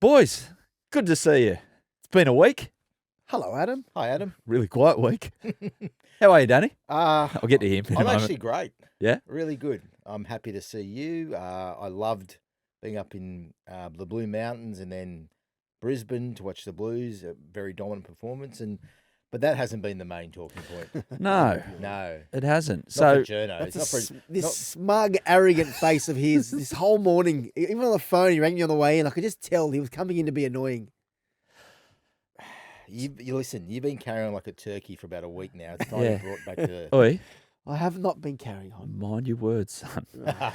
Boys, good to see you. It's been a week. Hello, Adam. Hi, Adam. Really quiet week. How are you, Danny? I'll get to him in a I'm moment. actually great. Yeah? Really good. I'm happy to see you. I loved being up in the Blue Mountains and then Brisbane to watch the Blues. A very dominant performance, but that hasn't been the main talking point. No, No, it hasn't. not So, for Journos. That's Not for, this smug, arrogant face of his this whole morning. Even on the phone, he rang me on the way in. I could just tell he was coming in to be annoying. you listen. You've been carrying on like a turkey for about a week now. It's time Yeah. to be brought back to. oi, I have not been carrying on. mind your words, son.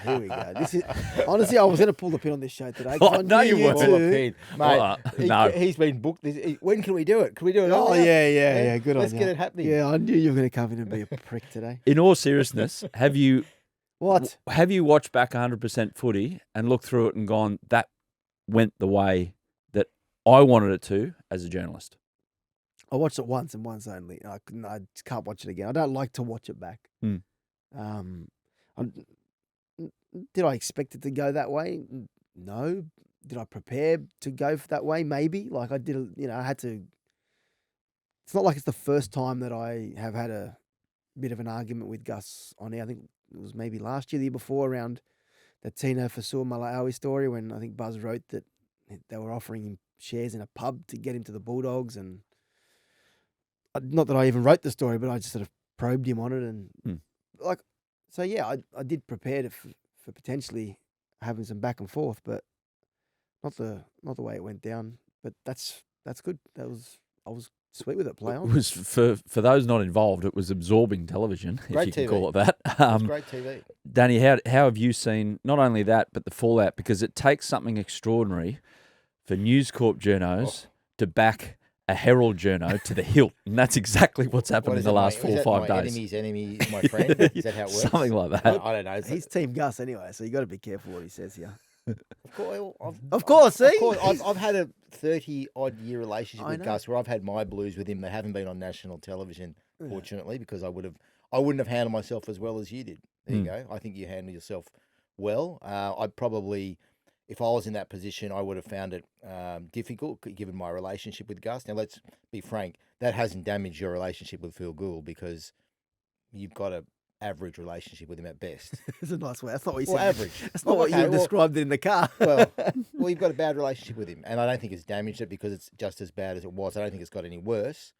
Here we go. This is honestly, I was going to pull the pin on this show today. 'cause Oh, I no, knew you weren't. Well, two- Pete, mate, no. he's been booked. When can we do it? Can we do it? Oh earlier? yeah. Good on Let's you. get it happening. Yeah, I knew you were going to come in and be a prick today. In all seriousness, have you What? watched back 100% footy and looked through it and gone, that went the way that I wanted it to as a journalist? I watched it once and once only. I just can't watch it again. I don't like to watch it back. Hmm. Did I expect it to go that way? No. Did I prepare to go for that way? Maybe. Like I did, I had to. It's not like it's the first time that I have had a bit of an argument with Gus on here. I think it was maybe last year, the year before, around the Tino Fasua Malawi story when I think Buzz wrote that they were offering him shares in a pub to get him to the Bulldogs. And not that I even wrote the story, but I just sort of probed him on it. And I did prepare for potentially having some back and forth, but not the way it went down. But that's good. I was sweet with it. Play It on. was for those not involved, it was absorbing television, if Great you can TV. call it that. It's great TV. Danny, how have you seen not only that, but the fallout? Because it takes something extraordinary for News Corp journos to back a Herald journo to the hilt. And that's exactly what's happened What in is the it, last my- 4 is or that 5 my days. enemy's enemy is my friend? Is that how it works? Something like that. I don't know. He's Team Gus anyway, so you got to be careful what he says here. Of course, see? I've had a 30-odd year relationship I with know. Gus where I've had my blues with him. They haven't been on national television, fortunately, because I wouldn't have handled myself as well as you did. There you go. I think you handled yourself well. I'd probably, if I was in that position, I would have found it difficult given my relationship with Gus. Now, let's be frank, that hasn't damaged your relationship with Phil Gould because you've got a average relationship with him at best. It's a nice way. That's not what you Well, said. average. That's not what Okay, you described it in the car. well, you've got a bad relationship with him, and I don't think it's damaged it because it's just as bad as it was. I don't think it's got any worse.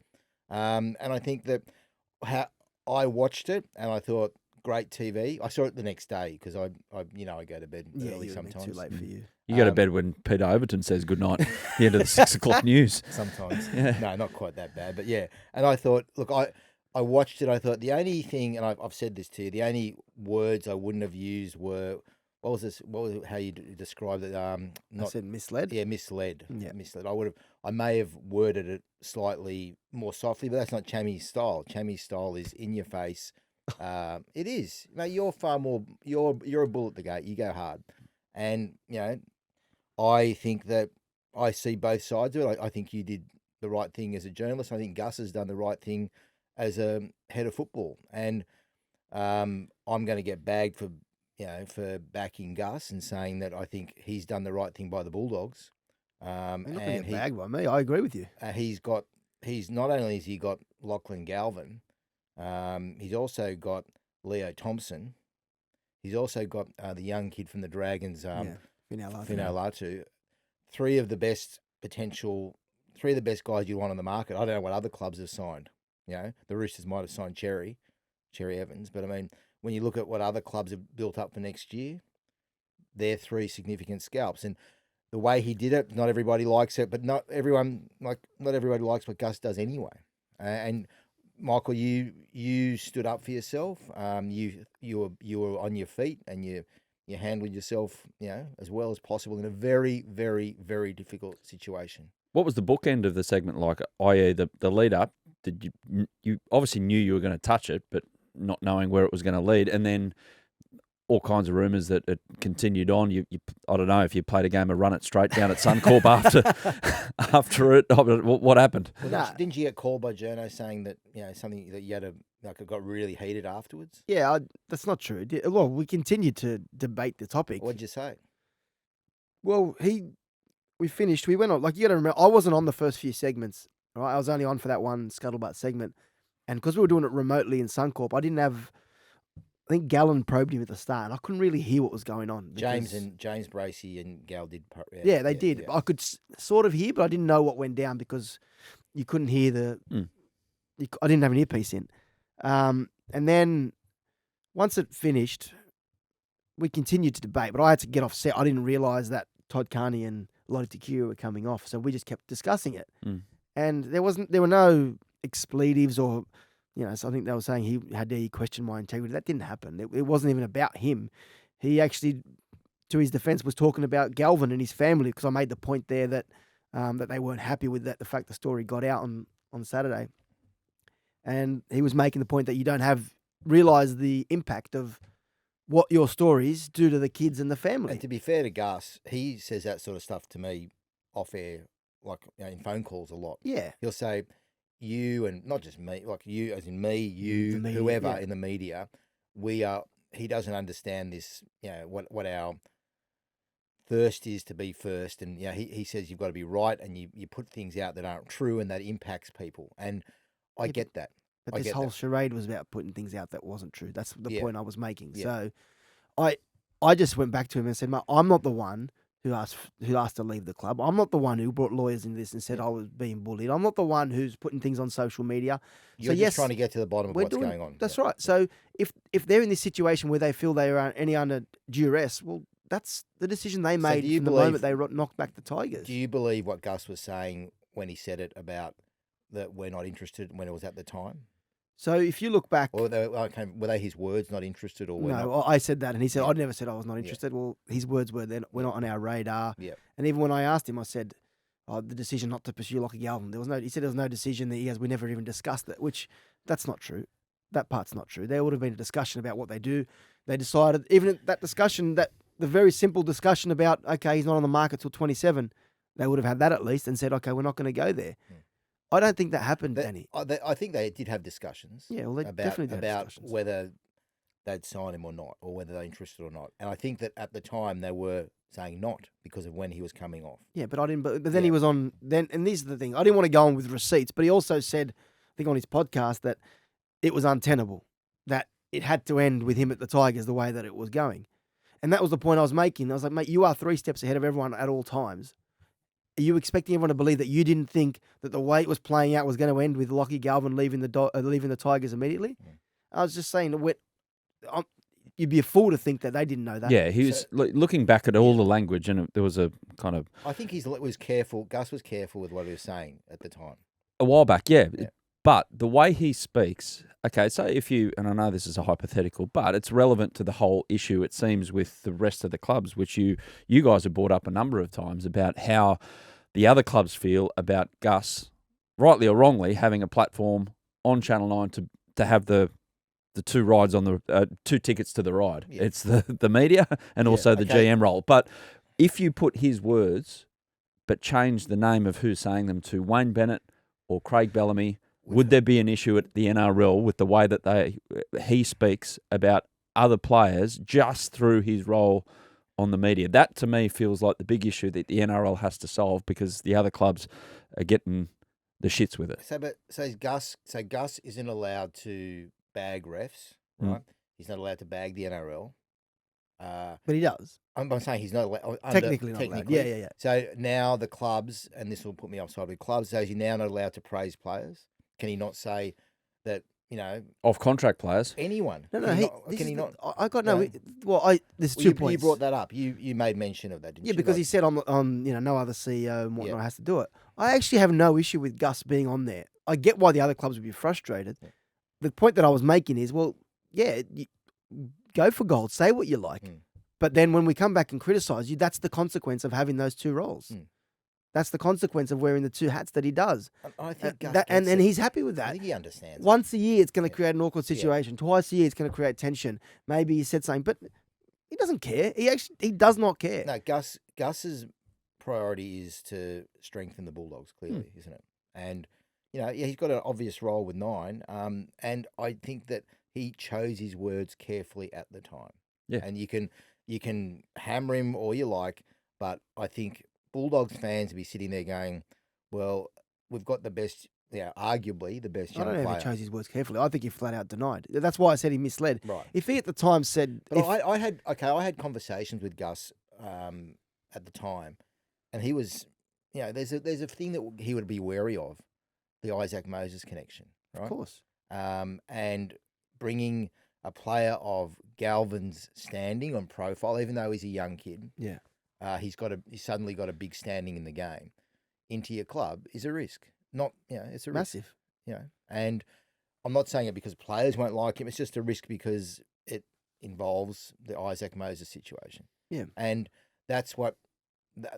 And I think that I watched it and I thought, great TV. I saw it the next day because I go to bed early you're sometimes. too late for you. You go to bed when Peter Overton says goodnight at the end of the 6 o'clock news. Sometimes. Yeah. No, not quite that bad, but yeah. And I thought, look, I watched it. I thought the only thing, and I've said this to you, the only words I wouldn't have used were, what was this? What was it, how you described it? I said misled. Yeah, misled. Yeah. Misled. I may have worded it slightly more softly, but that's not Chammy's style. Chammy's style is in your face. It is. Mate, you're far more. You're a bull at the gate. You go hard, and I think that I see both sides of it. I think you did the right thing as a journalist. I think Gus has done the right thing as a head of football, and I'm going to get bagged for backing Gus and saying that I think he's done the right thing by the Bulldogs. You're not going to get bagged by me. I agree with you. He's not only has he got Lachlan Galvin, he's also got Leo Thompson. He's also got the young kid from the Dragons, Finau. Three of the best guys you want on the market. I don't know what other clubs have signed. The Roosters might have signed Cherry-Evans, but I mean, when you look at what other clubs have built up for next year, they're 3 significant scalps. And the way he did it, not everybody likes it, but not everybody likes what Gus does anyway. And Michael, you stood up for yourself. You were on your feet and you handled yourself, as well as possible in a very, very, very difficult situation. What was the bookend of the segment like, i.e. the lead up? Did you obviously knew you were going to touch it, but not knowing where it was going to lead, and then all kinds of rumours that it continued on. You I don't know if you played a game of run it straight down at Suncorp after it. What happened? Well, didn't you get called by Journos saying that something that you had it got really heated afterwards? Yeah, that's not true. Well, we continued to debate the topic. What'd you say? Well, we finished. We went on, like, you got to remember, I wasn't on the first few segments, right? I was only on for that one scuttlebutt segment. And because we were doing it remotely in Suncorp, I didn't have, I think Gallon probed him at the start, and I couldn't really hear what was going on. James Bracey and Gal did. Yeah, they did. Yeah. I could sort of hear, but I didn't know what went down because you couldn't hear I didn't have an earpiece in. And then once it finished, we continued to debate, but I had to get off set. I didn't realise that Todd Carney and Lottie Takira were coming off, so we just kept discussing it. And there were no expletives or, so I think they were saying he had to question my integrity. That didn't happen. It wasn't even about him. He actually, to his defence, was talking about Galvin and his family, because I made the point there that that they weren't happy with that, the fact the story got out on Saturday. And he was making the point that you don't realise the impact of what your stories do to the kids and the family. And to be fair to Gus, he says that sort of stuff to me off air, like in phone calls a lot. Yeah. He'll say, you, and not just me, like you as in me, you, media, whoever in the media, he doesn't understand this, what our thirst is to be first. And, he says you've got to be right, and you put things out that aren't true and that impacts people. And I get that. But this whole charade was about putting things out that wasn't true. That's the point I was making. Yeah. So I just went back to him and said, "Mate, I'm not the one who asked to leave the club. I'm not the one who brought lawyers into this and said I was being bullied. I'm not the one who's putting things on social media." You're just trying to get to the bottom of what's going on. That's right. So if they're in this situation where they feel they are under duress, well, that's the decision they made from the moment they knocked back the Tigers. Do you believe what Gus was saying when he said it about that we're not interested when it was at the time? So if you look back... Or were they his words, not interested? Or No, I said that, and he said, I never said I was not interested. Well, his words were, we're not on our radar. Yeah. And even when I asked him, I said, the decision not to pursue Lockie Galvin, he said there was no decision that we never even discussed it, which that's not true. That part's not true. There would have been a discussion about what they do. They decided, even that discussion, the very simple discussion about, okay, he's not on the market till 27, they would have had that at least and said, okay, we're not going to go there. I don't think that happened, Danny. I think they did have discussions. Yeah, well, they definitely did have discussions. Whether they'd sign him or not, or whether they're interested or not. And I think that at the time they were saying not because of when he was coming off. Yeah, but I didn't. But then he was on. And this is the thing. I didn't want to go on with receipts, but he also said, I think on his podcast, that it was untenable, that it had to end with him at the Tigers the way that it was going. And that was the point I was making. I was like, mate, you are 3 steps ahead of everyone at all times. Are you expecting everyone to believe that you didn't think that the way it was playing out was going to end with Lockie Galvin leaving the Tigers immediately? I was just saying that you'd be a fool to think that they didn't know that. Yeah, he was looking back at all the language, and there was a kind of... I think was careful. Gus was careful with what he was saying at the time. A while back, yeah. But the way he speaks... Okay, so if you... And I know this is a hypothetical, but it's relevant to the whole issue, it seems, with the rest of the clubs, which you guys have brought up a number of times about how the other clubs feel about Gus, rightly or wrongly, having a platform on Channel 9 to have the 2 rides on the 2 tickets to the ride. Yeah. It's the media and also the GM role. But if you put his words, but change the name of who's saying them to Wayne Bennett or Craig Bellamy, would there be an issue at the NRL with the way that he speaks about other players just through his role on the media? That, to me, feels like the big issue that the NRL has to solve, because the other clubs are getting the shits with it. So Gus isn't allowed to bag refs, right? He's not allowed to bag the NRL. But he does. I'm saying he's not allowed. Technically not allowed. Yeah. So now the clubs, and this will put me offside with clubs, so he's now not allowed to praise players. Can he not say that, off contract players? Anyone? No. Can he not? I got no. Well, there's 2 points. You brought that up. You made mention of that, didn't you? Yeah, because he said on no other CEO and whatnot has to do it. I actually have no issue with Gus being on there. I get why the other clubs would be frustrated. Yeah. The point that I was making is, go for gold, say what you like, but then when we come back and criticise you, that's the consequence of having those 2 roles. That's the consequence of wearing the 2 hats that he does. I think and he's happy with that. I think he understands. Once a year, it's going to create an awkward situation. Twice a year, it's going to create tension. Maybe he said something, but he doesn't care. He does not care. No, Gus's priority is to strengthen the Bulldogs, clearly, isn't it? And he's got an obvious role with 9. And I think that he chose his words carefully at the time. Yeah. And you can hammer him all you like, but I think Bulldogs fans would be sitting there going, well, we've got the best, arguably the best I young don't know if player. he chose his words carefully. I think he flat out denied. That's why I said he misled. Right. If he at the time said, But I had conversations with Gus at the time, and he was, there's a thing that he would be wary of, the Isaac Moses connection, right? of course, And bringing a player of Galvin's standing on profile, even though he's a young kid, yeah, he's suddenly got a big standing in the game, into your club is a risk. Not, it's a risk, massive. and I'm not saying it because players won't like him. It's just a risk because it involves the Isaac Moses situation. Yeah. And that's what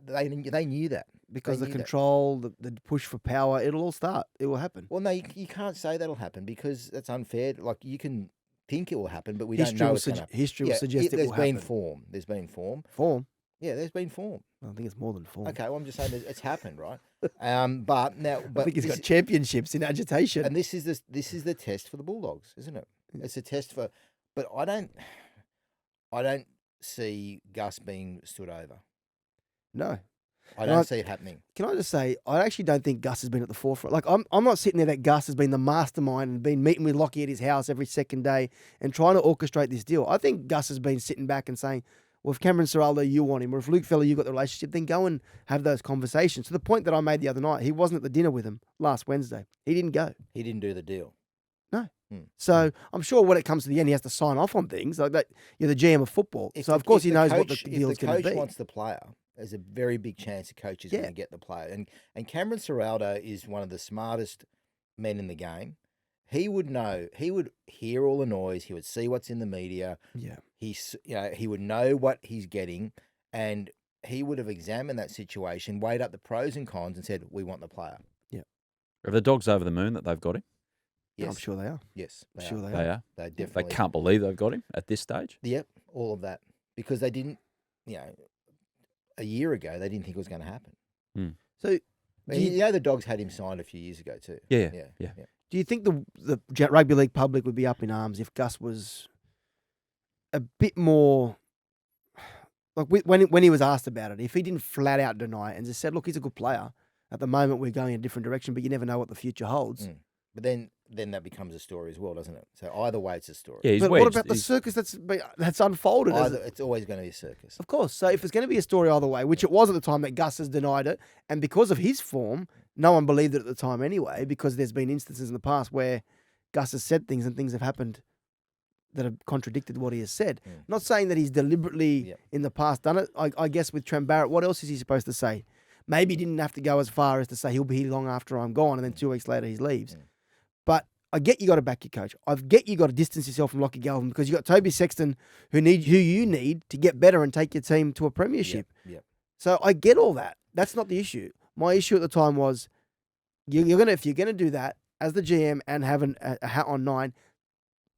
they knew that. Because They the knew that. control, the push for power, it'll all start. It will happen. Well, no, you can't say that'll happen because that's unfair. Like, you can think it will happen, but we don't know it's going to happen. History will suggest it will happen. There's been form. There's been form. Form? Yeah, there's been form. I think it's more than form. Okay, well, I'm just saying that it's happened, right? But I think he's got championships in agitation. and this is the test for the Bulldogs, isn't it? It's a test for, but I don't see Gus being stood over. No. I don't see it happening. Can I just say, I actually don't think Gus has been at the forefront. Like, I'm not sitting there that Gus has been the mastermind and been meeting with Lockie at his house every second day and trying to orchestrate this deal. I think Gus has been sitting back and saying, well, if Cameron Ciraldo, you want him, or if Luke Feller, you got the relationship, then go and have those conversations. To the point that I made the other night, he wasn't at the dinner with him last Wednesday. He didn't go. He didn't do the deal. No. So I'm sure when it comes to the end, he has to sign off on things like that. You're the GM of football, so of course he knows what the deal's going to be. If the coach wants the player, there's a very big chance the coach is going to get the player. And Cameron Ciraldo is one of the smartest men in the game. He would know. He would hear all the noise. He would see what's in the media. Yeah. He would know what he's getting, and he would have examined that situation, weighed up the pros and cons, and said, "We want the player." Yeah. Are the Dogs over the moon that they've got him? Yes. I'm sure they are. Yes, I'm sure they They are. are. They They definitely. can't believe they've got him at this stage. Yep, all of that because they didn't. A year ago they didn't think it was going to happen. So The Dogs had him signed a few years ago too. Yeah. do you think the rugby league public would be up in arms if Gus was a bit more like when he was asked about it? If he didn't flat out deny it and just said, "Look, he's a good player. At the moment, we're going in a different direction, but you never know what the future holds." But then that becomes a story as well, doesn't it? So either way, it's a story. Yeah, he's But wedged. what about the circus that's unfolded? It's always going to be a circus. Of course. So if it's going to be a story either way, which it was at the time that Gus has denied it, and because of his form, no one believed it at the time anyway, because there's been instances in the past where Gus has said things and things have happened that have contradicted what he has said. Not saying that he's deliberately in the past done it. I guess with Trent Barrett, what else is he supposed to say? Maybe he didn't have to go as far as to say he'll be here long after I'm gone, and then 2 weeks later he leaves. But I get you got to back your coach. I get you got to distance yourself from Lockie Galvin because you got Toby Sexton who you need to get better and take your team to a premiership. Yep. So I get all that. That's not the issue. My issue at the time was if you're gonna do that as the GM and have a hat on 9,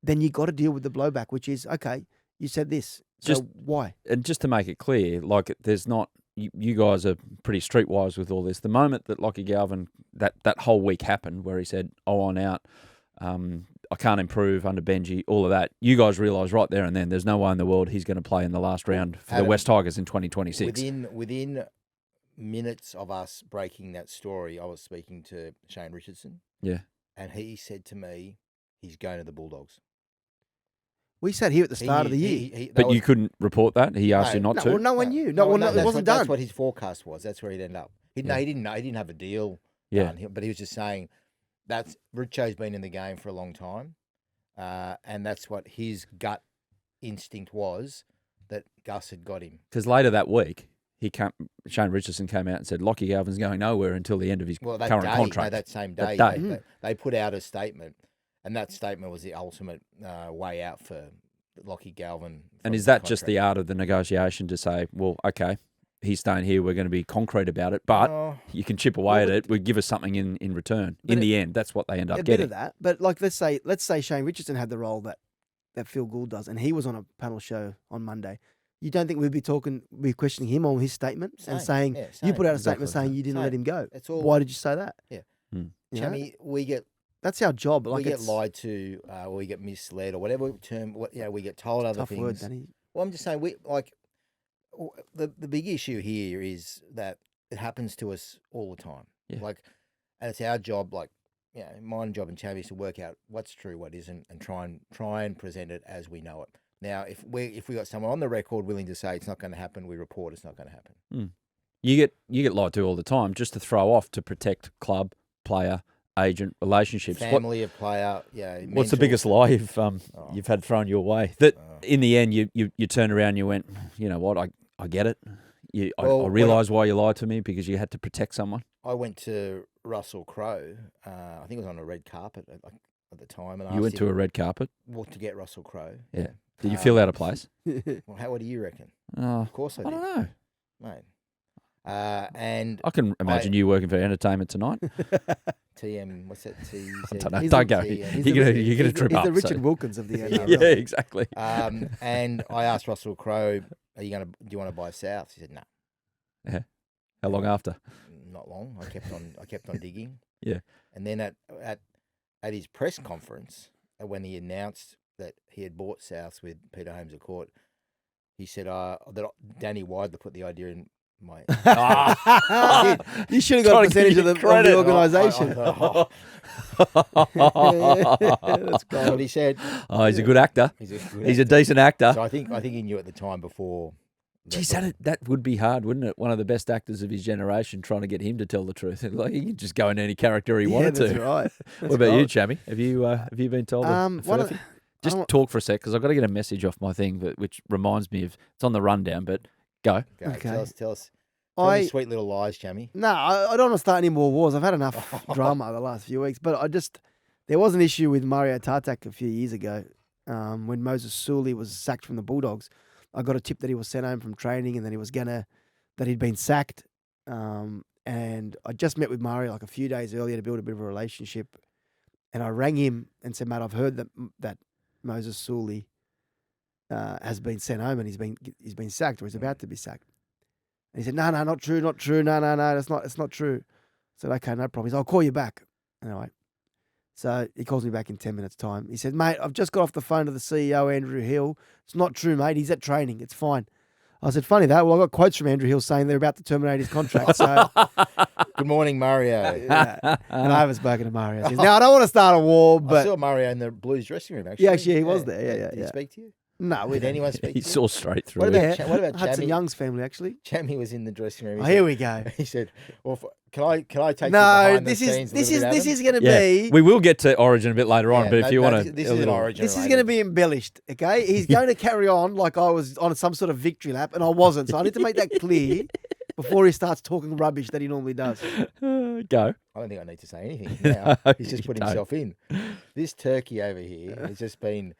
then you got to deal with the blowback, which is okay. You said this, so why? And just to make it clear, like there's not. You guys are pretty streetwise with all this. The moment that Lockie Galvin, that whole week happened where he said, "Oh, I'm out. I can't improve under Benji," all of that, you guys realised right there and then there's no way in the world he's going to play in the last round for the West Tigers in 2026. Within minutes of us breaking that story, I was speaking to Shane Richardson. Yeah. And he said to me, he's going to the Bulldogs. We sat here at the start of the year. But you couldn't report that? He asked you not to? Well, no one knew. It wasn't done. That's what his forecast was. That's where he'd end up. He didn't know. He didn't have a deal done. But he was just saying Richo's been in the game for a long time. And that's what his gut instinct was, that Gus had got him. Because later that week, Shane Richardson came out and said Lockie Galvin's going nowhere until the end of his current contract. No, that same day, they put out a statement, and that statement was the ultimate way out for Lockie Galvin. And is that just the art of the negotiation to say, well, okay, he's staying here, we're going to be concrete about it, but you can chip away at it, we'll give us something in return. In the end, that's what they end up getting. A bit of that, but like let's say Shane Richardson had the role that Phil Gould does, and he was on a panel show on Monday. You don't think we'd be questioning him on his statement and saying, you put out a statement saying you didn't let him go. Why did you say that? Yeah. Chammy, that's our job. We get lied to, or we get misled, or whatever term. We get told other things. Word, Danny. Well, I'm just saying, the big issue here is that it happens to us all the time. Yeah. Like, and it's our job, like, my job in Chammas to work out what's true, what isn't, and try and present it as we know it. Now, if we got someone on the record willing to say it's not going to happen, we report it's not going to happen. Mm. You get lied to all the time just to throw off to protect club, player, agent relationships. Family of player, What's the biggest lie you've had thrown your way? That in the end you turned around and you went, you know what, I get it. I realise why you lied to me because you had to protect someone. I went to Russell Crowe. I think it was on a red carpet at the time. And you went to a red carpet? Well, to get Russell Crowe. Yeah. Did you feel out of place? Well, what do you reckon? Of course I did. I don't know. Mate. And I can imagine you working for Entertainment Tonight. TM, what's that? I don't know. Don't go. You're going to trip up. He's the Richard Wilkins of the NRL. Yeah, exactly. And I asked Russell Crowe, do you want to buy South? He said, no. Yeah. How long after? Not long. I kept on digging. Yeah. And then at his press conference, when he announced that he had bought South with Peter Holmes at court, he said that Danny Weidler put the idea in my. You should have got a percentage of the organisation. That's what he said. Oh, he's a good actor. He's a decent actor. So I think he knew at the time before. Geez, that would be hard, wouldn't it? One of the best actors of his generation, trying to get him to tell the truth. Like he could just go in any character he wanted that's to. Right. What about you, Chammy? Have you been told? Just talk for a sec because I've got to get a message off my thing, which reminds me of it's on the rundown. But go. Okay. Tell us. Any sweet little lies, Chammy. No, I don't want to start any more wars. I've had enough drama the last few weeks. But there was an issue with Mario Tartak a few years ago when Moses Suli was sacked from the Bulldogs. I got a tip that he was sent home from training and that he'd been sacked. And I just met with Mario like a few days earlier to build a bit of a relationship. And I rang him and said, mate, I've heard that Moses Suli has been sent home and he's been sacked or he's about to be sacked. And he said, no, not true. No, it's not true. I said, okay, no problem. He said, I'll call you back. Anyway, so he calls me back in 10 minutes' time. He said, mate, I've just got off the phone to the CEO, Andrew Hill. It's not true, mate. He's at training. It's fine. I said, funny that. Well, I got quotes from Andrew Hill saying they're about to terminate his contract. So, good morning, Mario. Yeah. And I haven't spoken to Mario. Now, I don't want to start a war, but I saw Mario in the Blues dressing room, actually. Yeah, actually, he was there. Yeah. Did he speak to you? No. Did anyone speak to you? He saw straight through What it. about Hudson Chammy? Young's family, actually. Chammy was in the dressing room. Here we go. He said, well, can I take No, you behind this the scenes is is going to be... We will get to Origin a bit later on, but if you want to... This is an Origin. This is going to be embellished, okay? He's going to carry on like I was on some sort of victory lap, and I wasn't. So I need to make that clear before he starts talking rubbish that he normally does. Go. I don't think I need to say anything now. He's just put himself in. This turkey over here has just been...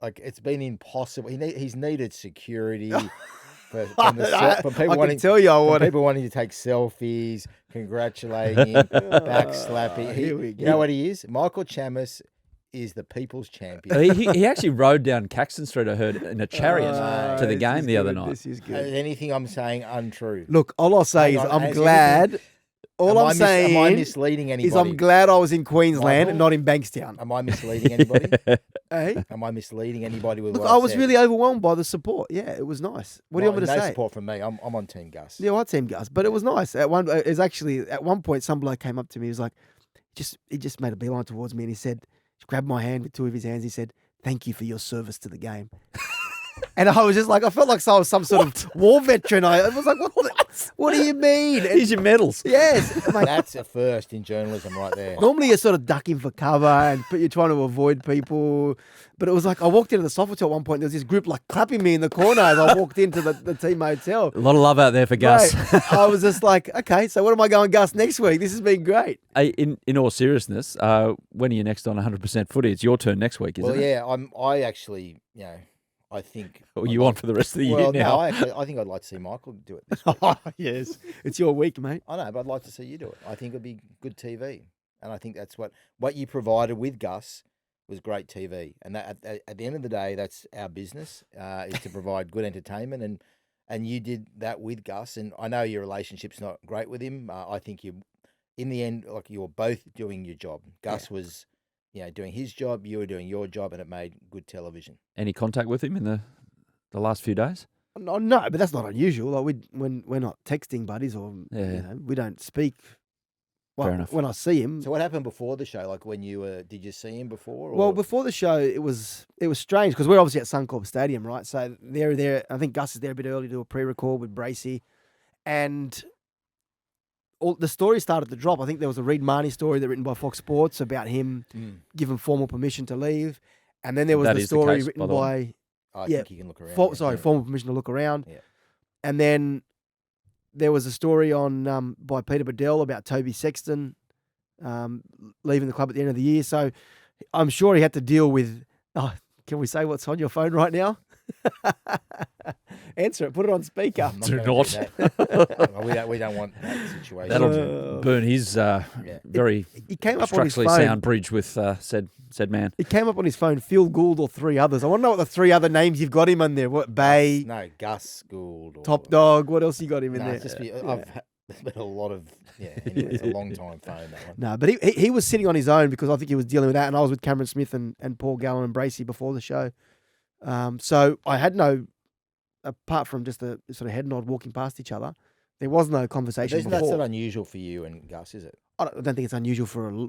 Like, it's been impossible. He's needed security from people wanting to take selfies, congratulating him, backslapping. You know what he is? Michael Chammas is the people's champion. He actually rode down Caxton Street, I heard, in a chariot to the game the other night. This is good. Is anything I'm saying untrue? Look, all I'll say is I'm glad... All I'm saying am I misleading anybody? is I'm glad I was in Queensland and not in Bankstown. Am I misleading anybody? Hey? Am I misleading anybody with Look, what I was said? really overwhelmed by the support. Yeah, it was nice. What do you want me to say? No support from me. I'm on Team Gus. Yeah, I Team Gus. But it was nice. At one point, some bloke came up to me. He was like, he just made a beeline towards me and he grabbed my hand with two of his hands. He said, "Thank you for your service to the game." And I was just like, I felt like I was some sort of war veteran. I was like, what do you mean? Here's your medals. Yes. Like, that's a first in journalism right there. Normally you're sort of ducking for cover and you're trying to avoid people. But it was like I walked into the Sofitel at one point. There was this group like clapping me in the corner as I walked into the team hotel. A lot of love out there for Gus. Right. I was just like, okay, so what am I going Gus next week? This has been great. Hey, in all seriousness, when are you next on 100% footy? It's your turn next week, isn't it? Well, yeah, I actually, I think. What you on for the rest of the year now? No, I think I'd like to see Michael do it this week. Yes. It's your week, mate. I know, but I'd like to see you do it. I think it'd be good TV. And I think that's what you provided with Gus was great TV. And that, at the end of the day, that's our business, is to provide good entertainment. And you did that with Gus. And I know your relationship's not great with him. I think in the end, like you were both doing your job. Gus was... doing his job, you were doing your job, and it made good television. Any contact with him in the last few days? No, but that's not unusual. Like we're not texting buddies, or we don't speak. Well, Fair enough. when I see him. So what happened before the show? Like when you did you see him before? Or? Well, before the show, it was strange because we're obviously at Suncorp Stadium, right? So they're there. I think Gus is there a bit early to do a pre-record with Bracey, and all the stories started to drop. I think there was a Reid Marnie story that written by Fox Sports about him given formal permission to leave, and then there was the story written by. I think you can look around. Formal permission to look around, Yeah. and then there was a story on by Peter Bedell about Toby Sexton leaving the club at the end of the year. So I'm sure he had to deal with. Oh, can we say what's on your phone right now? Answer it. Put it on speaker. Do not. We don't want that situation. That'll burn his very he came up on his structurally phone. sound bridge with said man. It came up on his phone, Phil Gould or 3 others. I want to know what the 3 other names you've got him on there. What, Bay? No, Gus Gould. Or, Top Dog. What else you got him in there? It's just there's been a lot of, anyway, it's a long time phone, that one. No, but he was sitting on his own because I think he was dealing with that, and I was with Cameron Smith and Paul Gallen and Bracey before the show. So I had no, apart from just a sort of head nod walking past each other, there was no conversation before. That's not unusual for you and Gus, is it? I don't think it's unusual for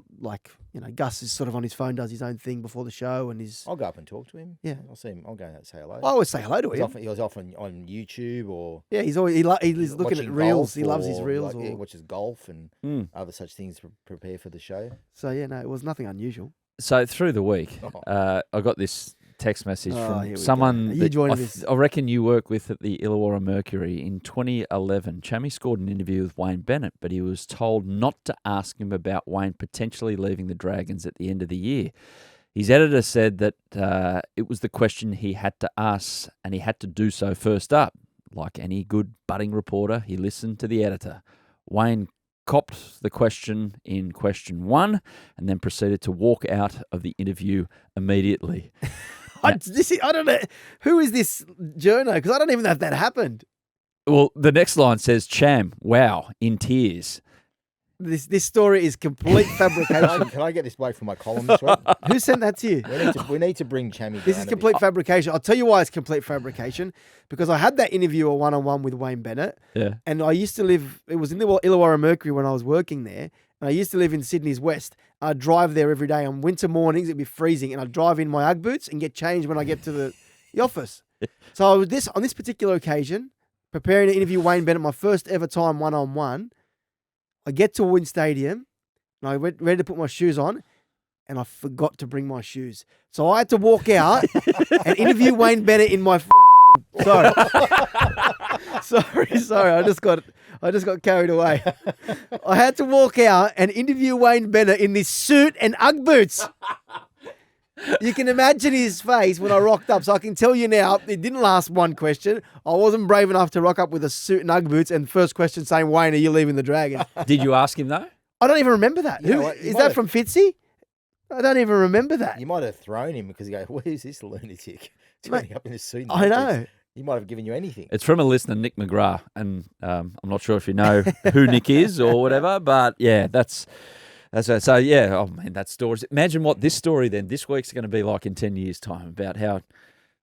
Gus is sort of on his phone, does his own thing before the show, and I'll go up and talk to him. Yeah, I'll see him. I'll go and say hello. I always say hello to him. He was often on YouTube or he's always he's looking at reels. He loves his reels. He watches golf and other such things to prepare for the show. So it was nothing unusual. So through the week, I got this text message from someone that I reckon you work with at the Illawarra Mercury in 2011. Chammy scored an interview with Wayne Bennett, but he was told not to ask him about Wayne potentially leaving the Dragons at the end of the year. His editor said that it was the question he had to ask, and he had to do so first up. Like any good budding reporter, he listened to the editor. Wayne copped the question in question 1 and then proceeded to walk out of the interview immediately. I don't know. Who is this Journo? Because I don't even know if that happened. Well, the next line says, Cham, wow, in tears. This story is complete fabrication. Can I get this bloke for my column this week? Who sent that to you? We need to bring Chammy. This is complete fabrication. I'll tell you why it's complete fabrication. Because I had that interview a one-on-one with Wayne Bennett. Yeah. And I used to live, it was in the Illawarra Mercury when I was working there. And I used to live in Sydney's West. I'd drive there every day on winter mornings. It'd be freezing. And I'd drive in my Ugg boots and get changed when I get to the office. So I was on this particular occasion, preparing to interview Wayne Bennett, my first ever time one-on-one. I get to Wynn Stadium and I went ready to put my shoes on and I forgot to bring my shoes. So I had to walk out and interview Wayne Bennett in my sorry. sorry. I just got carried away. I had to walk out and interview Wayne Bennett in this suit and Ugg boots. You can imagine his face when I rocked up. So I can tell you now, it didn't last one question. I wasn't brave enough to rock up with a suit and Ugg boots and first question saying, Wayne, are you leaving the Dragons? Did you ask him though? I don't even remember that. Is that from Fitzy? I don't even remember that. You might have thrown him because you go, where's this lunatic turning up in a suit? I know. He might have given you anything. It's from a listener, Nick McGrath, and I'm not sure if you know who Nick is or whatever, but yeah, that's so yeah. Oh man, that story. Imagine what this story then this week's going to be like in 10 years' time about how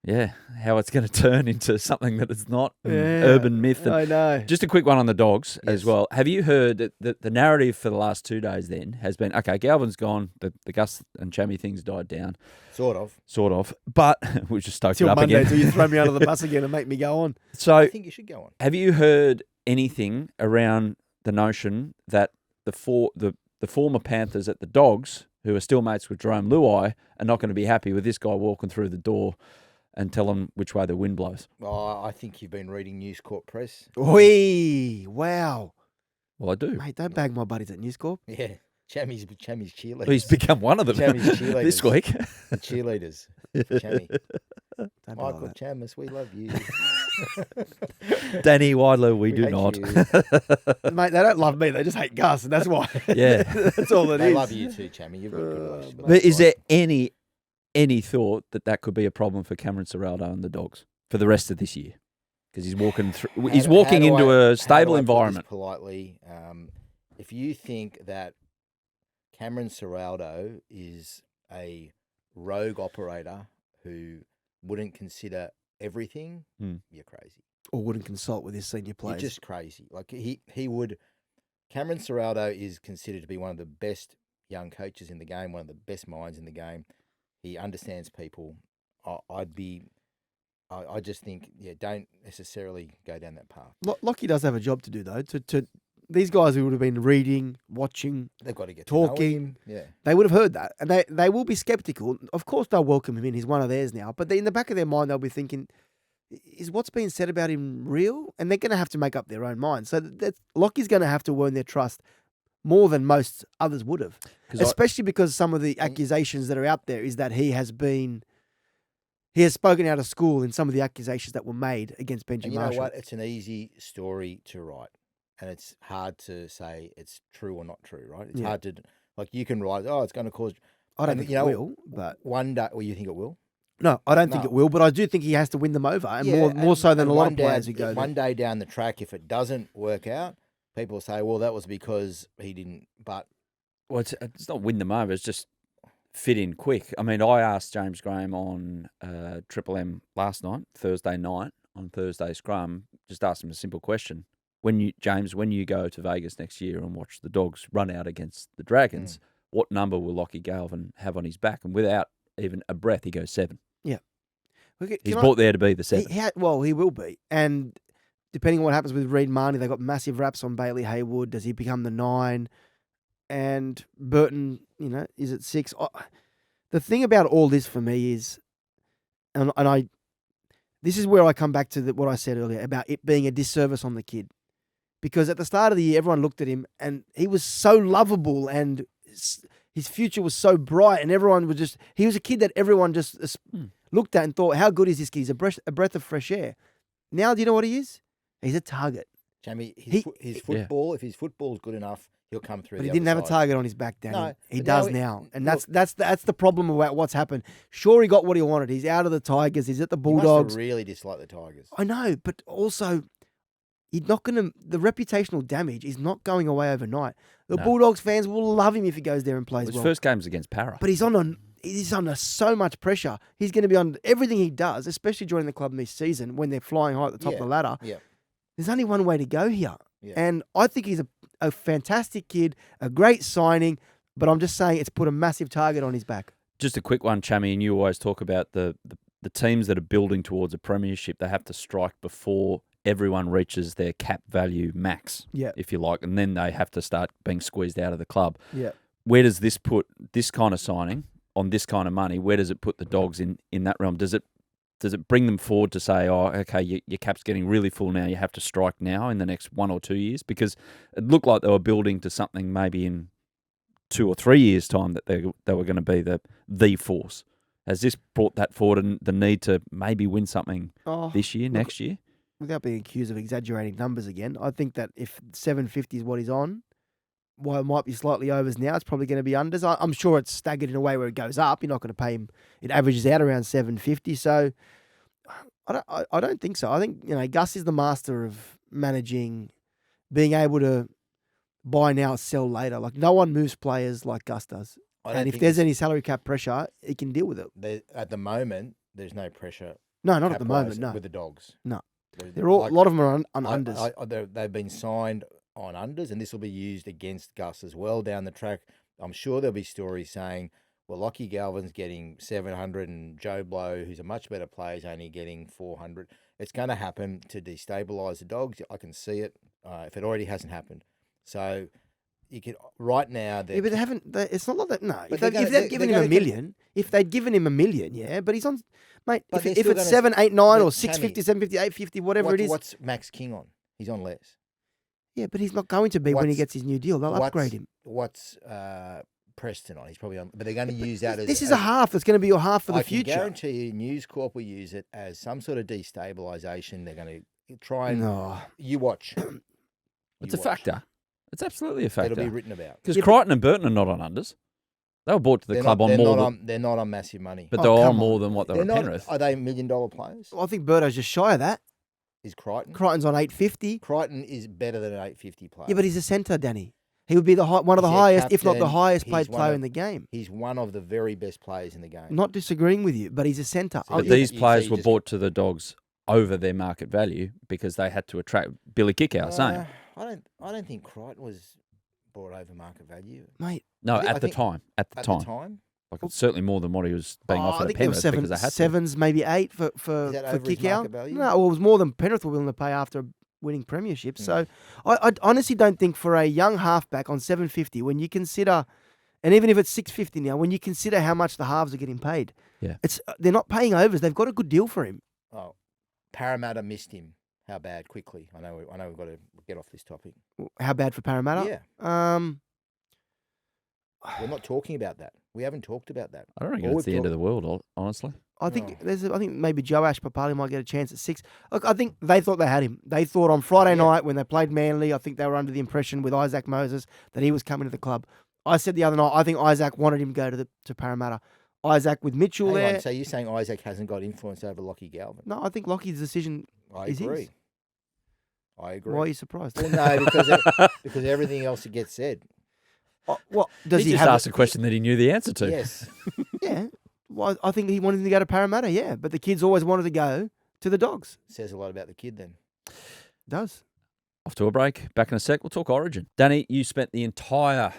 it's going to turn into something that it's not, urban myth. And I know. Just a quick one on the Dogs as well. Have you heard that the narrative for the last 2 days then has been, okay, Galvin's gone, the Gus and Chammy things died down. Sort of. But we just stoked it up Monday, again. till you throw me under the bus again and make me go on. So I think you should go on. Have you heard anything around the notion that the former Panthers at the Dogs, who are still mates with Jerome Luai, are not going to be happy with this guy walking through the door and tell them which way the wind blows? Oh, I think you've been reading News Corp Press. Oi, wow. Well, I do. Mate, don't bag my buddies at News Corp. Yeah. Chammy's cheerleaders. Well, he's become one of them Chammy's cheerleaders. this week. The cheerleaders. Chammy. Don't be like Michael that. Chammas, we love you. Danny Weidler, we do hate not. you. Mate, they don't love me. They just hate Gus, and that's why. Yeah. That's all it They is. love you too, Chammy. You've got a good relationship. But is there any thought that could be a problem for Cameron Ciraldo and the Dogs for the rest of this year? Because he's walking through. He's walking into a stable environment. Politely, if you think that Cameron Ciraldo is a rogue operator who wouldn't consider everything, you're crazy. Or wouldn't consult with his senior players. You're just crazy. Like he would. Cameron Ciraldo is considered to be one of the best young coaches in the game, one of the best minds in the game. He understands people. I just think, don't necessarily go down that path. Lockie does have a job to do, though. To these guys who would have been reading, watching, They've got to get talking, to know him. Yeah. they would have heard that. And they will be sceptical. Of course, they'll welcome him in. He's one of theirs now. But in the back of their mind, they'll be thinking, is what's being said about him real? And they're going to have to make up their own mind. So Lockie's going to have to earn their trust more than most others would have. Especially because some of the accusations that are out there is that he has spoken out of school in some of the accusations that were made against Benji And you Marshall. know what? It's an easy story to write. And it's hard to say it's true or not true, right? It's hard to, like, you can write, it's going to cause... I don't think it will, but... One day... Well, you think it will? No, I don't think it will, but I do think he has to win them over, and more so than a lot of players who go there. One day down the track, if it doesn't work out, people say, well, that was because he didn't, but... Well, it's not win them over, it's just fit in quick. I mean, I asked James Graham on Triple M last night, Thursday night, on Thursday Scrum, just asked him a simple question. When you go to Vegas next year and watch the Dogs run out against the Dragons, what number will Lockie Galvin have on his back? And without even a breath, he goes 7. Yeah. He's brought there to be the 7. He will be. And depending on what happens with Reid Marnie, they've got massive raps on Bailey Haywood. Does he become the 9? And Burton, is it 6? The thing about all this for me is, this is where I come back to what I said earlier about it being a disservice on the kid. Because at the start of the year, everyone looked at him and he was so lovable and his future was so bright and everyone was he was a kid that everyone just looked at and thought, how good is this kid? He's a breath of fresh air. Now, do you know what he is? He's a target. Jamie, his football, if his football's good enough, he'll come through. But he didn't have a target on his back, Danny. No, he does now. And that's the problem about what's happened. Sure, he got what he wanted. He's out of the Tigers. He's at the Bulldogs. He must have really disliked the Tigers. I know, but also... the reputational damage is not going away overnight. The Bulldogs fans will love him if he goes there and plays well. His first game's against Para. But he's under so much pressure. He's going to be on everything he does, especially joining the club this season when they're flying high at the top of the ladder. Yeah. There's only one way to go here. Yeah. And I think he's a fantastic kid, a great signing, but I'm just saying it's put a massive target on his back. Just a quick one, Chammy, and you always talk about the teams that are building towards a premiership, they have to strike before everyone reaches their cap value max, if you like, and then they have to start being squeezed out of the club. Yeah. Where does this put this kind of signing on this kind of money? Where does it put the Dogs in that realm? Does it bring them forward to say, okay, your cap's getting really full now, you have to strike now in the next 1 or 2 years? Because it looked like they were building to something maybe in 2 or 3 years' time that they were going to be the force. Has this brought that forward and the need to maybe win something this year, next year? Without being accused of exaggerating numbers again, I think that if 750 is what he's on, while it might be slightly overs now, it's probably going to be unders. I'm sure it's staggered in a way where it goes up. You're not going to pay him. It averages out around 750. So I don't think so. I think Gus is the master of managing, being able to buy now, sell later. Like no one moves players like Gus does. And if there's any salary cap pressure, he can deal with it. At the moment, there's no pressure. No, not at the moment. No, with the Dogs. No. They're all, a lot of them are on unders. They've been signed on unders, and this will be used against Gus as well down the track. I'm sure there'll be stories saying, well, Lockie Galvin's getting 700 and Joe Blow, who's a much better player, is only getting 400. It's going to happen to destabilise the Dogs. I can see it if it already hasn't happened. So you could right now. Yeah, but they haven't. It's not like that. No, if they'd given him $1 million, yeah. But he's on, mate. If it's 7, 8, 9, or 650, 750, 850, whatever it is. What's Max King on? He's on less. Yeah, but he's not going to be when he gets his new deal. They'll upgrade him. What's Preston on? He's probably on, but they're going to use that as... This is a half. It's going to be your half for the future. I can guarantee you News Corp will use it as some sort of destabilisation. They're going to try and... No. You watch. It's a factor. It's absolutely a factor. It'll be written about. Because Crichton and Burton are not on unders. They were bought to the club on more than... They're not on massive money. But they're on more than what they were at Penrith. Are they $1 million players? Well, I think Burto's just shy of that. Is Crichton? Crichton's on 850. Crichton is better than an 850 player. Yeah, but he's a centre, Danny. He would be one of the highest, if not the highest paid player in the game. He's one of the very best players in the game. Not disagreeing with you, but he's a centre. But these players were bought to the Dogs over their market value because they had to attract Billy Kickow. Same. I don't think Crichton was bought over market value, Mate. No, I at the think- time. At the time. Like it's certainly more than what he was being I offered at think there was Penrith because they had to. sevens, maybe 8 for Is that over his Kickout. market value? No, well, it was more than Penrith were willing to pay after winning premierships. So I honestly don't think for a young halfback on $750, when you consider, and even if it's $650 now, when you consider how much the halves are getting paid, they're not paying overs. They've got a good deal for him. Oh, Parramatta missed him. How bad? Quickly. I know we've got to get off this topic. How bad for Parramatta? Yeah. We're not talking about that. We haven't talked about that. I don't reckon it's the end of the world, honestly. I think I think maybe Joash Papali might get a chance at 6. Look, I think they thought they had him. They thought on Friday night when they played Manly, I think they were under the impression with Isaac Moses that he was coming to the club. I said the other night, I think Isaac wanted him to go to Parramatta. Isaac with Mitchell Hang there. on, so you're saying Isaac hasn't got influence over Lockie Galvin? No, I think Lockie's decision is agree. his. I agree. Why are you surprised? Well, no, because everything else that gets said. Well, does he just have asked a question that he knew the answer to. Yes. Yeah. Well, I think he wanted him to go to Parramatta, yeah. But the kids always wanted to go to the Dogs. Says a lot about the kid then. Does. Off to a break. Back in a sec. We'll talk Origin. Danny, you spent the entire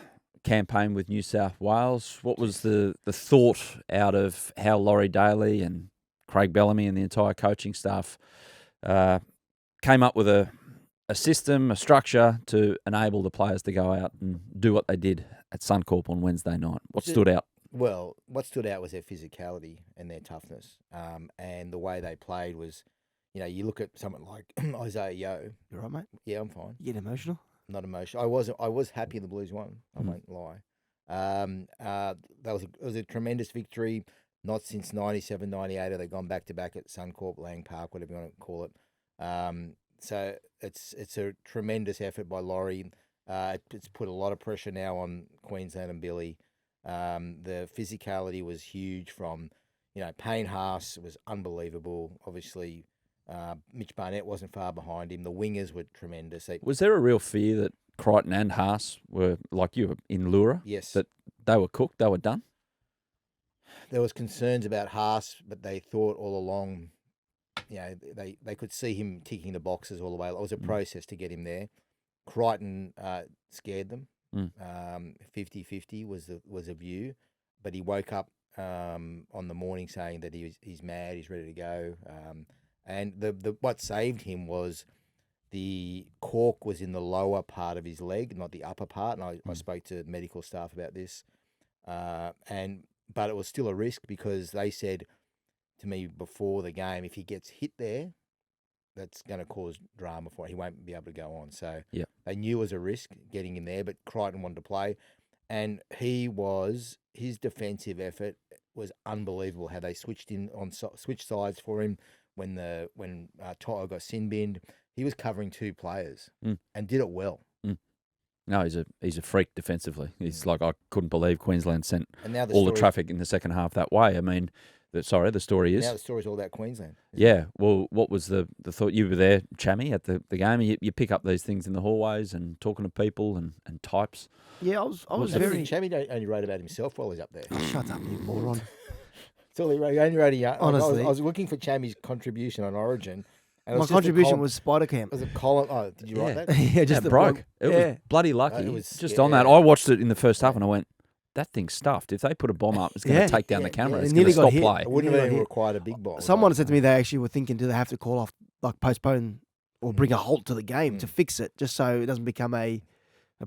campaign with New South Wales. What was the thought out of how Laurie Daly and Craig Bellamy and the entire coaching staff came up with a system, a structure to enable the players to go out and do what they did at Suncorp on Wednesday night? What stood out? Well, what stood out was their physicality and their toughness. And the way they played was, you look at someone like Isaiah Yeo. You all right, mate? Yeah, I'm fine. You get emotional? Not emotional. I was happy the Blues won. I won't lie. It was a tremendous victory. Not since 97, 98 have they gone back-to-back at Suncorp, Lang Park, whatever you want to call it. So it's a tremendous effort by Laurie. It's put a lot of pressure now on Queensland and Billy. The physicality was huge from, Payne Haas was unbelievable. Obviously, Mitch Barnett wasn't far behind him. The wingers were tremendous. Was there a real fear that Crichton and Haas were, like you, in Lura? Yes. That they were cooked, they were done? There was concerns about Haas, but they thought all along, they could see him ticking the boxes all the way. It was a process to get him there. Crichton scared them. 50-50 was a view, but he woke up on the morning saying that he's mad, he's ready to go. And the what saved him was the cork was in the lower part of his leg, not the upper part. And I spoke to medical staff about this, but it was still a risk because they said to me before the game, if he gets hit there, that's going to cause drama for him. He won't be able to go on. So they knew it was a risk getting him there, but Crichton wanted to play. And his defensive effort was unbelievable. How they switched sides for him when Toto got sin binned. He was covering 2 players and did it well. No, he's a freak defensively. He's like, I couldn't believe Queensland sent and all the traffic in the second half that way. I mean, the story is... Now the story's all about Queensland. Yeah. Well, what was the thought? You were there, Chammy, at the game. You pick up these things in the hallways and talking to people and types. Yeah, I was very... Chammy only wrote about himself while he's up there. Shut up, you moron. That's all he wrote. He only wrote Honestly. I was looking for Chammy's contribution on Origin. And My contribution was Spider Camp. It was a column. Oh, did you write that? Yeah, just the broke. blog. It was bloody lucky. It was just on that. I watched it in the first half and I went, that thing's stuffed. If they put a bomb up, it's going to take down the camera. It's going to stop play. It wouldn't have even required a big bomb. Someone said to me they actually were thinking, do they have to call off, like postpone or bring a halt to the game to fix it, just so it doesn't become a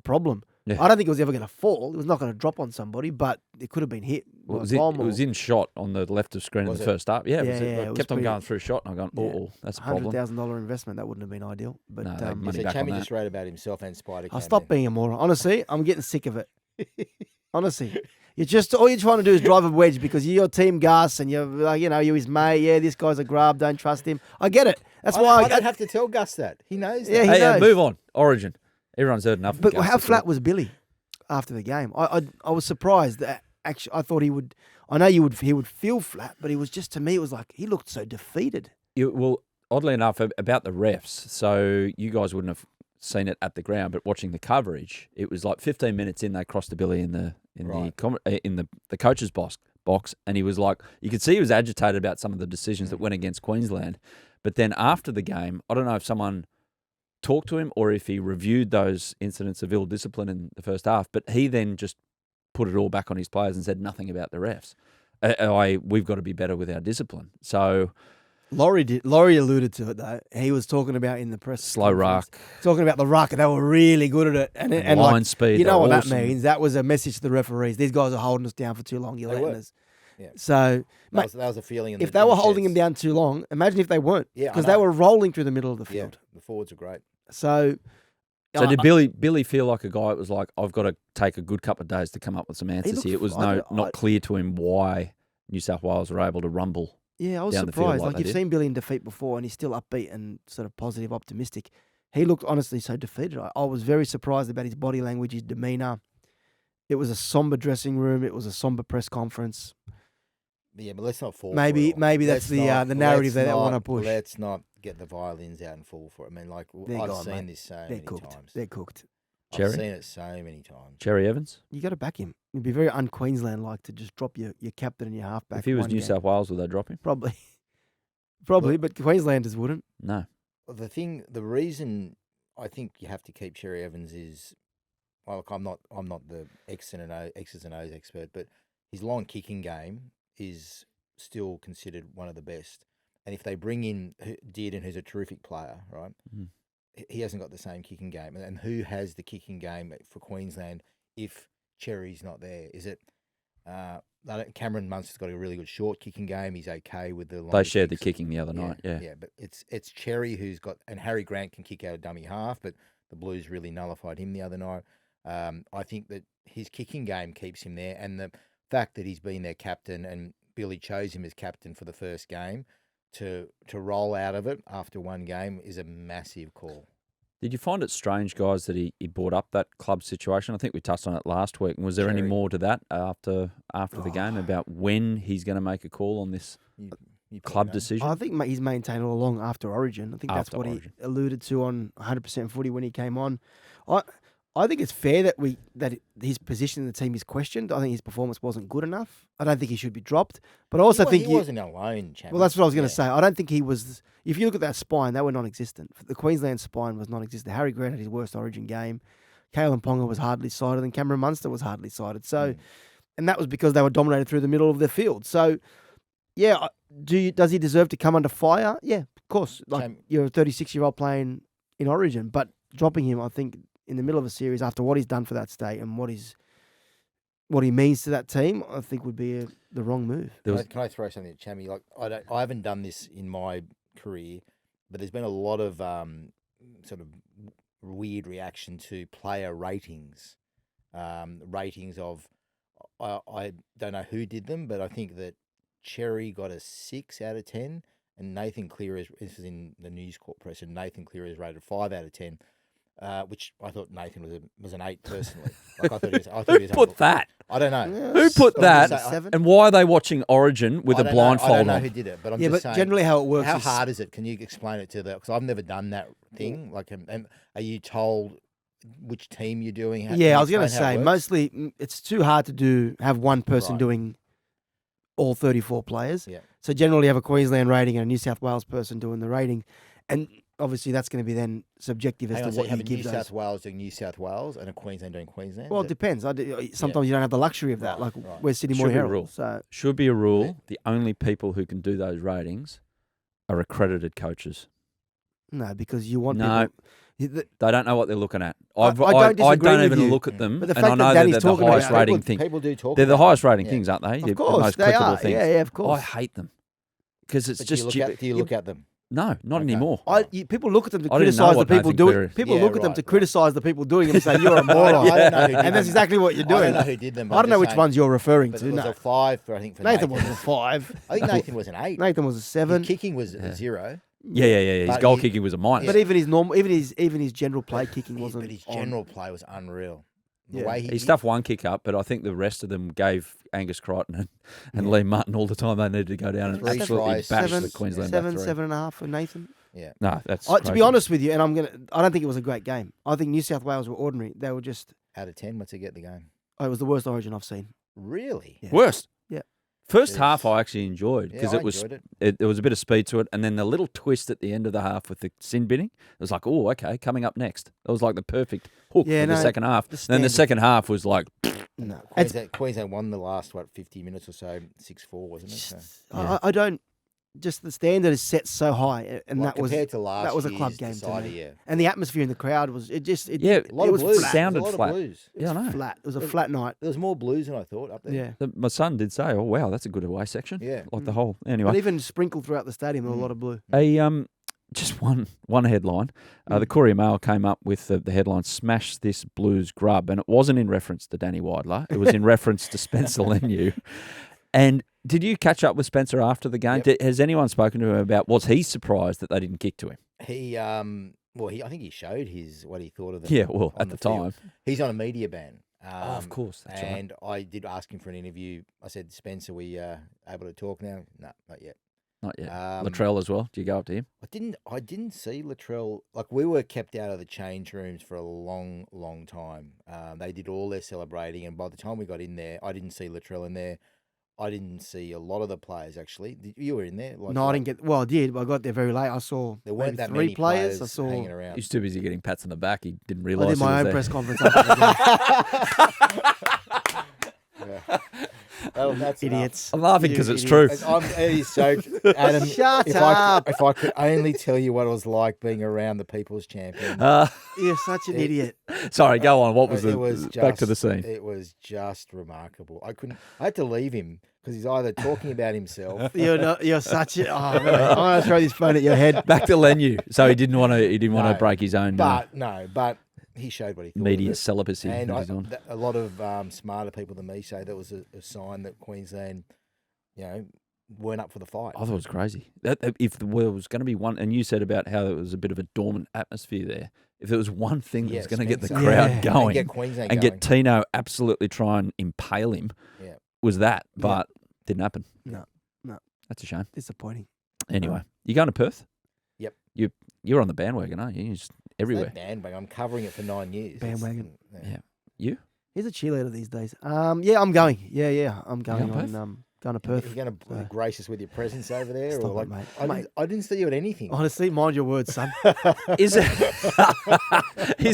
problem. Yeah. I don't think it was ever going to fall. It was not going to drop on somebody, but it could have been hit. Well, it was in shot on the left of screen in the first half. Yeah, it kept on going through shot, and I'm going, that's a problem. $100,000 investment, that wouldn't have been ideal. But no, money back Chammy on just that. wrote about himself and Spider Camp. I'll stop being a moron. Honestly, I'm getting sick of it. Honestly. All you're trying to do is drive a wedge because you're Team Gus and you're like, you're his mate. Yeah, this guy's a grub. Don't trust him. I get it. That's why I don't have to tell Gus that. He knows that. Yeah, he knows. Move on. Origin. Everyone's heard enough. But how flat was Billy after the game? I was surprised that actually I thought he would. I know he would feel flat, but he was just, to me, it was like he looked so defeated. Well, oddly enough, about the refs. So you guys wouldn't have seen it at the ground, but watching the coverage, it was like 15 minutes in, they crossed to Billy in the coach's box, and he was like, you could see he was agitated about some of the decisions that went against Queensland, But then after the game, I don't know if someone talked to him or if he reviewed those incidents of ill discipline in the first half, but he then just put it all back on his players and said nothing about the refs. We've got to be better with our discipline. So Laurie alluded to it though. He was talking about in the press slow conference, ruck, talking about the ruck. They were really good at it, and line like, speed. you know what awesome. that means? That was a message to the referees. These guys are holding us down for too long. You're They letting were. us. Yeah. So That was a feeling. if they were holding him down too long, imagine if they weren't. Yeah, I because they know. were rolling through the middle of the Yeah, field. the forwards are great. So Did Billy feel like a guy that was like, I've got to take a good couple of days to come up with some answers looked here? It was fine. not clear to him why New South Wales were able to rumble. Yeah, I was down the field surprised. like Like they you've did. seen Billy in defeat before, and he's still upbeat and sort of positive, optimistic. He looked honestly so defeated. I was very surprised about his body language, his demeanour. It was a somber dressing room. It was a somber press conference. Yeah, but let's not fall. Maybe for it. that's Let's the narrative let's that they want to not- push. Let's not get the violins out and fall for it. I mean, like They're I've gone, seen mate. this so They're many cooked. times. They're cooked. Cherry? I've seen it so many times. Cherry-Evans? You got to back him. It'd be very un-Queensland like to just drop your captain and your halfback. If he was one New game. South Wales, would they drop him? Probably, Look- but Queenslanders wouldn't. No. Well, the reason I think you have to keep Cherry-Evans is, well, look, I'm not the X's and O's expert, but his long kicking game is still considered one of the best. And if they bring in Dearden, who's a terrific player, right? Mhm. He hasn't got the same kicking game. And who has the kicking game for Queensland if Cherry's not there? Is it Cameron Munster's got a really good short kicking game. He's okay with the They longer shared the kicks. kicking the other night, yeah. Yeah, but it's Cherry who's got, and Harry Grant can kick out a dummy half, but the Blues really nullified him the other night. I think that his kicking game keeps him there, and the fact that he's been their captain and Billy chose him as captain for the first game to roll out of it after one game is a massive call. Did you find it strange, guys, that he brought up that club situation? I think we touched on it last week. And was there any Cherry. more to that after the game about when he's going to make a call on this You probably club know. decision? I think he's maintained all along after Origin. I think that's After what Origin. he alluded to on 100% Footy when he came on. I think it's fair that his position in the team is questioned. I think his performance wasn't good enough. I don't think he should be dropped. But I also think he wasn't alone, Chammas. well, that's what I was going to Yeah. say. I don't think he was. If you look at that spine, they were non-existent. The Queensland spine was non-existent. Harry Grant had his worst Origin game. Kalen Ponga was hardly sighted, and Cameron Munster was hardly sighted. So, and that was because they were dominated through the middle of the field. So, yeah, does he deserve to come under fire? Yeah, of course. Like Cham- you're a 36-year-old playing in Origin, but dropping him, I think, in the middle of a series after what he's done for that state and what he means to that team, I think would be the wrong move. Can I throw something at Chammy? Like I haven't done this in my career, but there's been a lot of sort of weird reaction to player ratings. Ratings of I don't know who did them, but I think that Cherry got a 6 out of 10, and Nathan Clear this is in the News Corp press, and Nathan Clear is rated 5 out of 10. Which I thought Nathan was an 8 personally. Like I thought he was Who put that? I don't know. Who put I'm just that? saying, Seven? And why are they watching Origin with I a don't know- I blindfold don't know on? who did it, but I'm Yeah, just but saying. generally how it works How is hard is it? Can you explain it to the? Because I've never done that thing. Like, are you told which team you're doing? Can Yeah, you I was going to explain how it say, works? mostly it's too hard to have one person Right. doing all 34 players. Yeah. So generally you have a Queensland rating and a New South Wales person doing the rating. And obviously that's going to be then subjective as Hang to on, so what you you have a give New those. South Wales doing New South Wales and a Queensland doing Queensland. Well, it Is it- depends. Sometimes you don't have the luxury of that. Right, Like right. we're Sydney Should More be a Herald. rule. So Should be a rule. Yeah. The only people who can do those ratings are accredited coaches. no, because you want No. people. The- They don't know what they're looking at. I don't disagree don't with even you. look at them, But the and I fact that know Danny's they're the talking highest about it, rating people, thing. people do talk. They're the about highest them. rating Yeah. things, aren't they? Of The course, most they clickable are. things. Yeah, of I course. hate them because it's But just do you look at them? No, not Okay. anymore. People look at them to I didn't know criticize the what people Nathan doing. Cleary- People Yeah, look at them right, to right. criticize the people doing them and say you're a I moron. don't know who did And that's them. exactly what you're I don't doing. know who did them. I don't know which ones. ones you're referring But to. it was No. a 5 for I think for Nathan Nathan. was a 5. I think Nathan was an 8. Nathan was a His 7. kicking was a 0. Yeah. His But goal he- kicking was a minus. But even his normal, even his general play kicking Yeah, wasn't. but his on. general play was unreal. The Yeah. way He stuffed one kick up, but I think the rest of them gave Angus Crichton and Yeah. Lee Martin all the time they needed to go down and 3 absolutely tries, bash seven, the Queensland seven, back three. 7.5 for Nathan. Yeah. No, that's To be crazy. honest with you, and I don't think it was a great game. I think New South Wales were ordinary. They were just. Out of 10, what's he get the game? It was the worst Origin I've seen. Really? Yeah. Worst. First half I actually enjoyed because I it was enjoyed it. there was a bit of speed to it, and then the little twist at the end of the half with the sin binning. It was like, oh, okay, coming up next. That was like the perfect hook for the second half. Then the second half was like, No, Queensland won the last 50 minutes or so, 6-4, wasn't it? So, I don't. Just the standard is set so high, and that was compared to last that was a club year's game decider, to me. yeah. And the atmosphere in the crowd was A lot it of was blues. flat. sounded There was a lot flat. of blues. It was flat. It was a flat night. There was more blues than I thought up there. Yeah, my son did say, oh wow, that's a good away section. Yeah. Like the whole anyway. but even sprinkled throughout the stadium, there was a lot of blue. Just one headline. The Courier Mail came up with the headline, "Smash this Blues grub," and it wasn't in reference to Danny Weidler. It was in reference to Spencer Leniu. And did you catch up with Spencer after the game? Yep. Has anyone spoken to him about, was he surprised that they didn't kick to him? I think he showed what he thought of them. Yeah, well, on at the field. time. He's on a media ban. Of course. That's right. And I did ask him for an interview. I said, Spencer, we able to talk now? No, not yet. Not yet. Latrell as well. Do you go up to him? I didn't see Latrell. Like, we were kept out of the change rooms for a long, long time. They did all their celebrating, and by the time we got in there, I didn't see Latrell in there. I didn't see a lot of the players, actually. You were in there? No, I didn't get. Well, I did, but I got there very late. I saw there weren't that 3 many players. I saw. hanging around. He's too busy getting pats on the back. He didn't I realise did my he own was press there. conference after the game. That's Idiots. I'm laughing because it's true. It is so. Adam, Shut up. If I could only tell you what it was like being around the People's Champion. You're such an idiot. Sorry, go on. What was It was back to the scene? It was just remarkable. I had to leave him because he's either talking about himself. You're such a. Oh, man. I'm gonna throw this phone at your head. Back to Leniu. So he didn't want to break his own But he showed what he thought. media of it. celibacy. And that he's on. a lot of smarter people than me say that was a sign that Queensland, weren't up for the fight. I thought it was crazy. That if there was going to be one, and you said about how there was a bit of a dormant atmosphere there. If there was one thing that was going to get the Spencer. crowd going and get Queensland and going. get Tino absolutely try and impale him, was that. But didn't happen. No. That's a shame. Disappointing. Anyway, you going to Perth? Yep. You're on the bandwagon, aren't you? You're just everywhere. It's no bandwagon. I'm covering it for 9 years. Bandwagon. Yeah. You? He's a cheerleader these days. Yeah, I'm going. Yeah, I'm going going to on. Going to Perth. You're going to grace us with your presence over there? Stop or it, mate. I didn't see you at anything. Honestly, mind your words, son. Is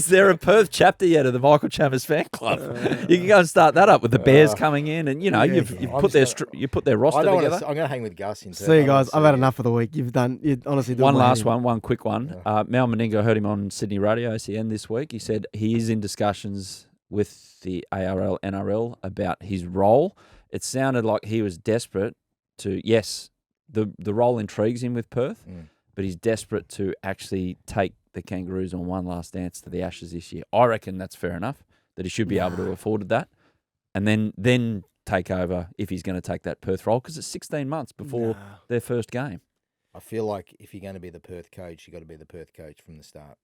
there a Perth chapter yet of the Michael Chammas fan club? You can go and start that up with the Bears coming in, and you've put their roster together. I'm going to hang with Gus in. See you guys. I've had enough for the week. You've honestly done One last one quick one. Mal Meninga, heard him on Sydney Radio ACN this week. He said he is in discussions with the ARL, NRL about his role. It sounded like he was desperate to, yes, the role intrigues him with Perth, but he's desperate to actually take the Kangaroos on one last dance to the Ashes this year. I reckon that's fair enough, that he should be able to afford that, and then take over if he's going to take that Perth role, because it's 16 months before their first game. I feel like if you're going to be the Perth coach, you've got to be the Perth coach from the start.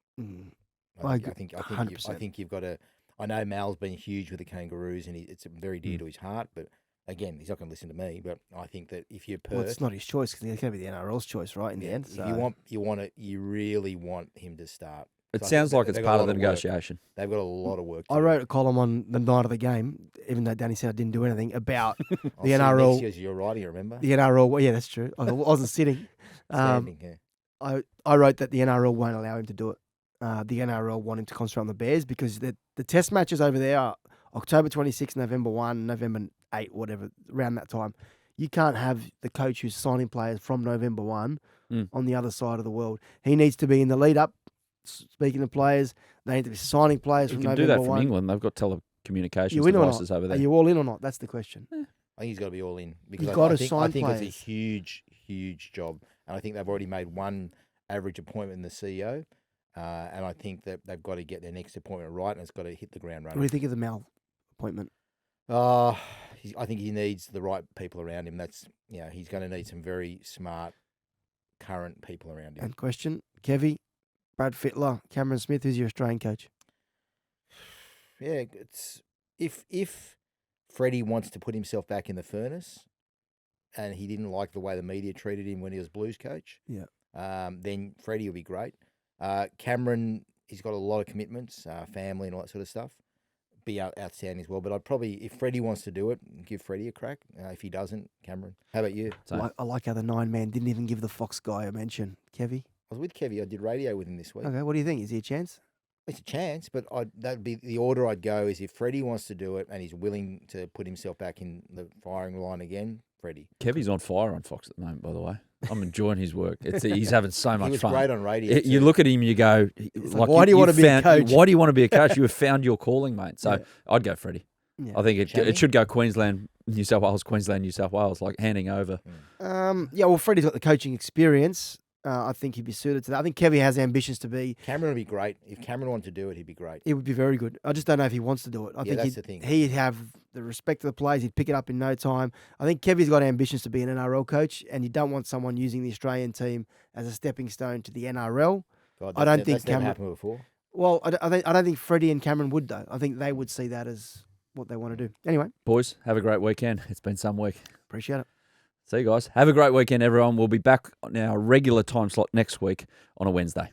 I think you've got to. I know Mal's been huge with the Kangaroos, and it's very dear to his heart, but. Again, he's not going to listen to me, but I think that if you're Perth, it's not his choice because it's going to be the NRL's choice, right? In the end, so. you really want him to start. It sounds like it's part of the negotiation. They've got a lot of work. I wrote a column on the night of the game, even though Danny said I didn't do anything about the NRL. You're right, you remember the NRL. Well, yeah, that's true. I wasn't sitting. Standing, yeah. I wrote that the NRL won't allow him to do it. The NRL want him to concentrate on the Bears because the test matches over there are October 26, November 1, November 8, whatever, around that time. You can't have the coach who's signing players from November 1 on the other side of the world. He needs to be in the lead up, speaking to players. They need to be signing players from November 1. You can do that from England. They've got telecommunications devices over there. Are you all in or not? That's the question. I think he's got to be all in. Because You've got to sign sign players. I think players. it's a huge, huge job. And I think they've already made one average appointment in the CEO. And I think that they've got to get their next appointment right, and it's got to hit the ground running. What do you think of the Mal appointment? I think he needs the right people around him. He's going to need some very smart, current people around him. And question, Kevy, Brad Fittler, Cameron Smith, who's your Australian coach? Yeah, it's if Freddie wants to put himself back in the furnace, and he didn't like the way the media treated him when he was Blues coach, then Freddie will be great. Cameron, he's got a lot of commitments, family and all that sort of stuff. be outstanding as well. But I'd probably, if Freddie wants to do it, give Freddie a crack. If he doesn't, Cameron. How about you? I like how the 9-man didn't even give the Fox guy a mention. Kevy? I was with Kevy. I did radio with him this week. Okay, what do you think? Is he a chance? It's a chance, but that'd be the order I'd go is if Freddie wants to do it and he's willing to put himself back in the firing line again, Freddie. Kevy's on fire on Fox at the moment, by the way. I'm enjoying his work. He's having so much He was fun. great on radio. You look at him, you go, like, why do you want to be a coach? Why do you want to be a coach? You have found your calling, mate. So Yeah. I'd go Freddie. Yeah. I think it should go Queensland, New South Wales, Queensland, New South Wales, like handing over. Yeah, well, Freddie's got the coaching experience. I think he'd be suited to that. I think Kevy has ambitions to be. Cameron would be great. If Cameron wanted to do it, he'd be great. It would be very good. I just don't know if he wants to do it. I think that's the thing. He'd have the respect of the players. He'd pick it up in no time. I think Kevy's got ambitions to be an NRL coach, and you don't want someone using the Australian team as a stepping stone to the NRL. God, I don't think that's never Cameron happened before. Well, I don't think Freddie and Cameron would though. I think they would see that as what they want to do. Anyway, Boys, have a great weekend. It's been some week. appreciate it. See you guys. Have a great weekend, everyone. We'll be back on our regular time slot next week on a Wednesday.